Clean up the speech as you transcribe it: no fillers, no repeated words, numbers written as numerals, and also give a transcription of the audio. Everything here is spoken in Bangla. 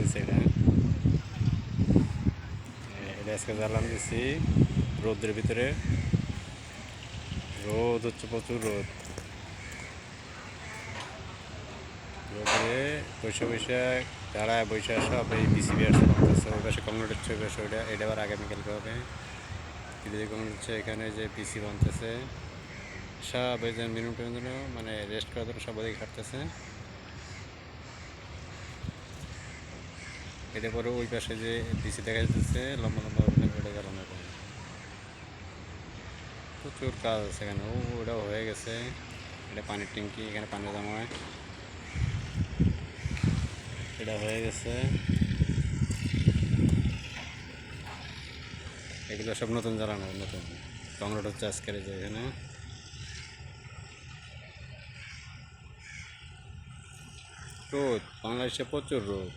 দিচ্ছে এটা। এটা আজকে জ্বালান দিছি রোদের ভিতরে। রোদ হচ্ছে, প্রচুর রোদ। রোদে বৈশা বৈশা দাঁড়ায় বৈশা সব এই বিসিবি আসছে বানতেছে। ওই পাশে কংক্রিট হচ্ছে, ওই পাশে ওইটা, এটা আবার আগামীকালকে হবে। এদিকে কংক্রিট হচ্ছে, এখানে যে পিসি বানতেছে সব এই যে মিনিট মানে রেস্ট করার জন্য সব ওদিকে খাটতেছে। এটা পরে ওই পাশে যে বিসি দেখা যাচ্ছে লম্বা লম্বা ওটা জ্বালানো হবে। প্রচুর কাজ আছে এখানে। ওটাও হয়ে গেছে। এটা পানির ট্যাঙ্কি, এখানে পানি জমা হয়। এটা হয়ে গেছে। এগুলো সব নতুন জ্বালানো, নতুন কংক্রিট হচ্ছে আজকের যে এখানে। রোদ, বাংলাদেশে প্রচুর রোদ।